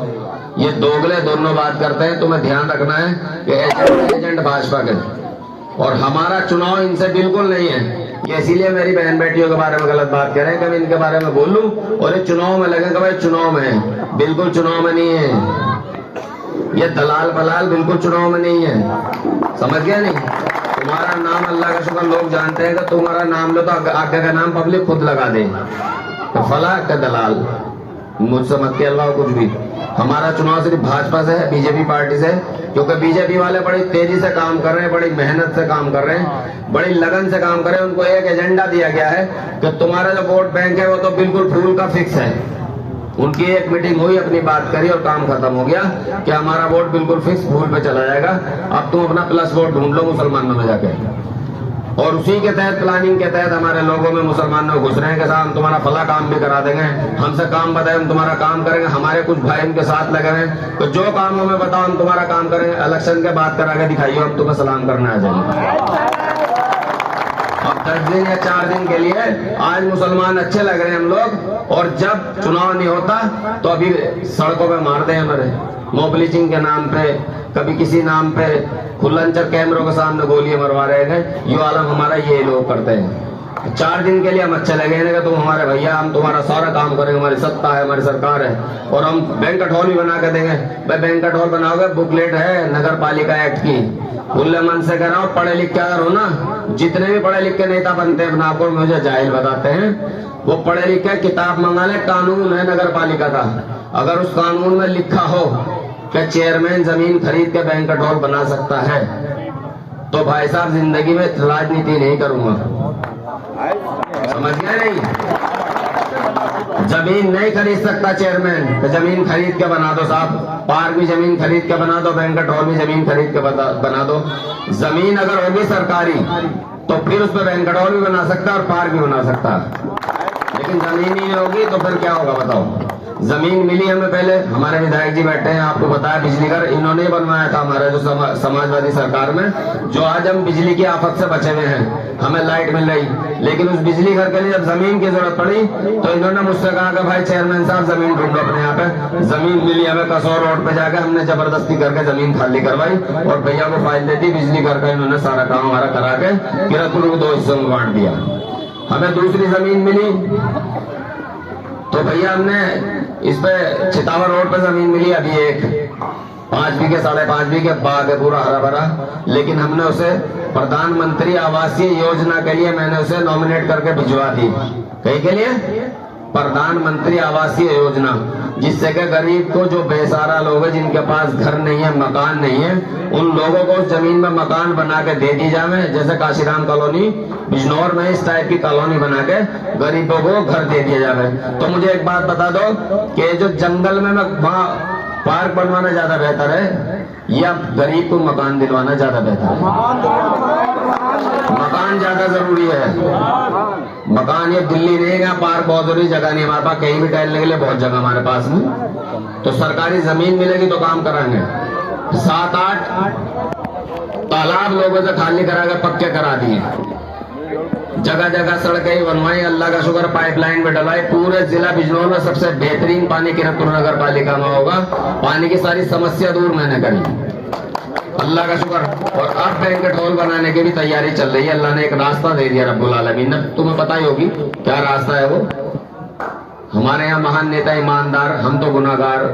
ये दोगले दोनों बात करते हैं। तुम्हें ध्यान रखना है कि एजेंट भाजपा के, और हमारा चुनाव इनसे बिल्कुल नहीं है। ये इसीलिए मेरी बहन बेटियों के बारे में गलत बात कर रहे हैं कि मैं इनके बारे में बोलूं और ये चुनाव में लगे कि भाई चुनाव में है, बिल्कुल चुनाव में नहीं है। ये दलाल बलाल बिल्कुल चुनाव में नहीं है, समझ गया नहीं? तुम्हारा नाम अल्लाह का शुक्र लोग जानते हैं कि तुम्हारा नाम लो तो आगे का नाम पब्लिक खुद लगा दे, तो फला का दलाल मुझसे मत कहलवाओ कुछ भी। हमारा चुनाव सिर्फ भाजपा से है, बीजेपी पार्टी से, क्योंकि बीजेपी वाले बड़ी तेजी से काम कर रहे हैं, बड़ी मेहनत से काम कर रहे हैं, बड़ी लगन से काम कर रहे हैं। उनको एक एजेंडा दिया गया है कि तुम्हारा जो वोट बैंक है वो तो बिल्कुल फूल का फिक्स है। उनकी एक मीटिंग हुई, अपनी बात करी और काम खत्म हो गया कि हमारा वोट बिल्कुल फिक्स फूल पे चला जाएगा, अब तुम अपना प्लस वोट ढूंढ लो मुसलमानों में जाके। और उसी के तहत, प्लानिंग के तहत हमारे लोगों में मुसलमानों घुस रहे हैं कि साहब हम तुम्हारा फला काम भी करा देंगे, हमसे काम बताए हम तुम्हारा काम करेंगे। हमारे कुछ भाई उनके साथ लगे हैं तो जो काम हमें बताओ हम तुम्हारा काम करेंगे, इलेक्शन के बाद करा के दिखाइए, हम तुम्हें सलाम करने आ जाएंगे। अब 10 दिन या 4 दिन के लिए आज मुसलमान अच्छे लग रहे हैं हम लोग, और जब चुनाव नहीं होता तो अभी सड़कों पे मार दे हमारे मोबिलिजिंग के नाम पे, कभी किसी नाम पे खुल्लंचर कैमरों के सामने गोलियां मरवा रहे हैं। ये आलम हमारा ये लोग करते हैं। 4 दिन के लिए हम अच्छे लगे हैं कि तुम हमारे भैया, हम तुम्हारा सारा काम करेंगे, हमारी सत्ता है, हमारी सरकार है, और हम बैंकट हॉल भी बना के देंगे। भाई बैंकट हॉल बनाओगे, बुकलेट है नगर पालिका एक्ट की, खुले मन से कह रहा हूँ, पढ़े लिख के अगर हो ना, जितने भी पढ़े लिख के नेता बनते हैं अपने आप को मुझे जाहिल बताते हैं, वो पढ़े लिखे किताब मंगा ले, कानून है नगर पालिका का, अगर उस कानून में लिखा हो कि चेयरमैन जमीन खरीद के बैंकट हॉल बना सकता है, तो भाई साहब जिंदगी में राजनीति नहीं करूंगा, समझ गए नहीं? जमीन नहीं खरीद सकता चेयरमैन, तो जमीन खरीद के बना दो साहब, पार्क भी जमीन खरीद के बना दो, बैंकट हॉल भी जमीन खरीद के बना दो। जमीन अगर होगी सरकारी तो फिर उस पर बैंकट हॉल भी बना सकता है और पार्क भी बना सकता है, लेकिन जमीन ही नहीं होगी तो फिर क्या होगा बताओ? जमीन मिली हमें पहले, हमारे विधायक जी बैठे हैं, आपको बताया बिजली घर इन्होंने बनवाया था हमारे जो समाजवादी सरकार में, जो आज हम बिजली की आफत से बचे हुए हैं, हमें लाइट मिल रही। लेकिन उस बिजली घर के लिए जब जमीन की जरूरत पड़ी तो इन्होंने मुझसे कहा कि भाई चेयरमैन साहब जमीन ढूंढो अपने यहाँ पे। जमीन मिली हमें कसौर रोड पे जाकर, हमने जबरदस्ती करके जमीन खाली करवाई और भैया को फाइल दे दी, बिजली घर का इन्होंने सारा काम हमारा करा के किरतपुर को 2 हिस्सों में बांट दिया। हमें दूसरी जमीन मिली तो भैया हमने इस पे चितावर रोड पे जमीन मिली, अभी एक 5 बीघे 5.5 बीघे बाग है पूरा हरा भरा, लेकिन हमने उसे प्रधानमंत्री आवासीय योजना के लिए मैंने उसे नॉमिनेट करके भिजवा दी। कहीं के लिए? प्रधानमंत्री आवासीय योजना, जिससे कि गरीब को, जो बेसहारा लोग हैं जिनके पास घर नहीं है, मकान नहीं है, उन लोगों को जमीन में मकान बना के दे दी जाए। जैसे काशीराम कॉलोनी बिजनौर में इस टाइप की कॉलोनी बना के गरीबों को घर दे दिया जाए। तो मुझे एक बात बता दो कि जो जंगल में वहाँ पार्क बनवाना ज्यादा बेहतर है या गरीब को मकान दिलवाना ज्यादा बेहतर है? मकान ज्यादा जरूरी है। मकान ये दिल्ली नहीं है, पार्क बहुत जरूरी जगह नहीं हमारे पास, कहीं भी टहलने के लिए बहुत जगह हमारे पास में। तो सरकारी जमीन मिलेगी तो काम कराएंगे। 7-8 तालाब लोगों से खाली करा के पक्के करा दिए, जगह जगह सड़कें बनवाई, अल्लाह का शुक्र पाइपलाइन में डलाई। पूरे जिला बिजनौर में सबसे बेहतरीन पानी किरतपुर नगर पालिका में होगा। पानी की सारी समस्या दूर मैंने करी, अल्लाह का शुक्र। और अब बैंकेट हॉल बनाने की भी तैयारी चल रही है, अल्लाह ने एक रास्ता दे दिया रब्बुल आलमीन ने। तुम्हें पता ही होगी क्या रास्ता है वो। हमारे यहाँ महान नेता ईमानदार, हम तो गुनाहगार,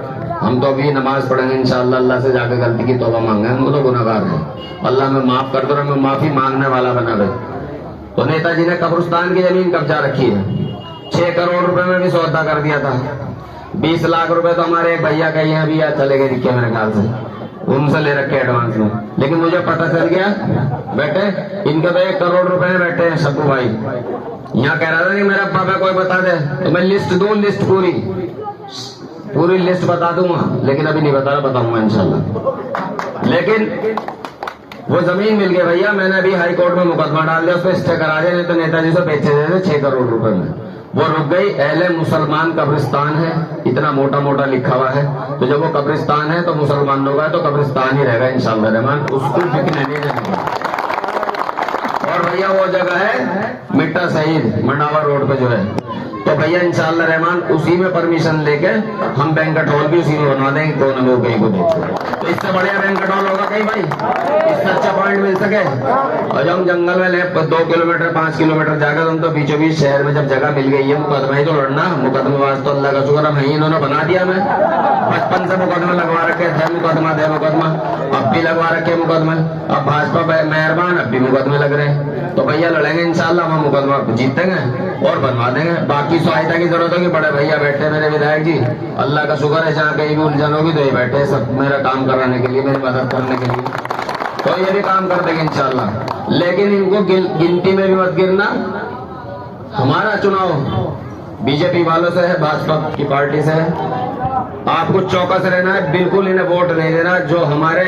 हम तो अभी नमाज पढ़ेंगे इंशाअल्लाह, अल्लाह से जाकर गलती की तौबा मांगे, हम तो गुनाहगार हैं, अल्लाह में माफ कर दो, हमें माफी मांगने वाला बना दे। तो नेताजी ने कब्रिस्तान की जमीन कब्जा रखी है, 6 करोड़ रुपए में भी सौदा कर दिया था। 20 लाख रुपए तो हमारे एक भैया कही हैं अभी, यार चले गए दिखे मेरे ख्याल से, उनसे ले रखे एडवांस में। लेकिन मुझे पता चल गया बेटे इनके तो 1 करोड़ रुपए में बैठे हैं शब्बू भाई। यहाँ कह रहा था कि मेरा पापा कोई बता दे तो मैं लिस्ट दूं, लिस्ट पूरी लिस्ट बता दूंगा, लेकिन अभी नहीं बता रहा, बताऊंगा इंशाल्लाह। लेकिन वो जमीन मिल गई भैया, मैंने अभी हाई कोर्ट में मुकदमा डाल दिया, उस पर स्टे करा दिया, नहीं तो नेताजी से बेचे थे 6 करोड़ रुपए में। वो रुक गई। अहले मुसलमान कब्रिस्तान है, इतना मोटा मोटा लिखा हुआ है, तो जब वो कब्रिस्तान है तो मुसलमान लोग है तो कब्रिस्तान ही रहेगा इंशाअल्लाह रहमान, उसको फिक्र नहीं देना। और भैया वो जगह है मिट्टा शहीद मंडावा रोड पे जो है, तो भैया इंशाअल्लाह रहमान उसी में परमिशन लेके हम बैंकेट हॉल भी उसी में बनवा देंगे, कोने में कहीं को देख। तो इससे बढ़िया बैंकेट हॉल होगा कहीं भाई, इससे अच्छा पॉइंट मिल सके। और जब हम जंगल में ले 2 किलोमीटर 5 किलोमीटर जाकर तुम तो बीचों बीच शहर में जब जगह मिल गई है, मुकदमा ही तो लड़ना, मुकदमेबाज तो अल्लाह का शुक्र हम ही इन्होंने बना दिया। मैं बचपन से मुकदमा लगवा रखे थे, मुकदमा दे मुकदमा, अब भी लगवा रखे मुकदमे, अब भाजपा मेहरबान अब भी मुकदमे लग रहे हैं। तो भैया लड़ेंगे इंशाल्लाह, हम मुकदमा जीतेंगे और बनवा देंगे। बाकी सहायता की जरूरत होगी, बड़े भैया बैठे मेरे विधायक जी, अल्लाह का शुक्र है जहाँ कहीं भी उलझन होगी तो ये बैठे सब मेरा काम कराने के लिए, मेरी मदद करने के लिए, तो ये भी काम कर देंगे इंशाल्लाह। लेकिन इनको गिनती में भी मत गिरना। हमारा चुनाव बीजेपी वालों से है, भाजपा की पार्टी से है, आपको चौकस रहना है, बिल्कुल इन्हें वोट नहीं देना। जो हमारे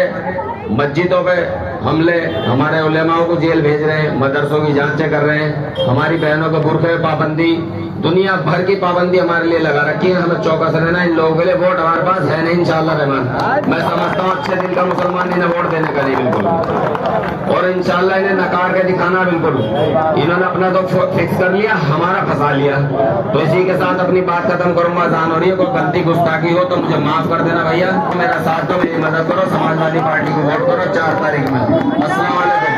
मस्जिदों पे हमले, हमारे उलेमाओं को जेल भेज रहे हैं, मदरसों की जांचें कर रहे हैं, हमारी बहनों के बुरखे पाबंदी, दुनिया भर की पाबंदी हमारे लिए लगा रखी है, हमें चौकस रहना। इन लोगों के लिए वोट हमारे पास है नहीं इंशाअल्लाह रहमान। मैं समझता हूँ अच्छे दिल का मुसलमान इन्हें वोट देने का नहीं बिल्कुल, और इंशाअल्लाह इन्हें नकार के दिखाना बिल्कुल। इन्होंने अपना तो फिक्स कर लिया, हमारा फंसा लिया। तो इसी के साथ अपनी बात खत्म करूंगा। अज़ान हो रही है, कोई गलती गुस्ताखी हो तो मुझे माफ कर देना भैया, मेरा साथ दो, मेरी मदद करो, समाजवादी पार्टी को वोट करो 4 तारीख में। अस्सलाम वालेकुम।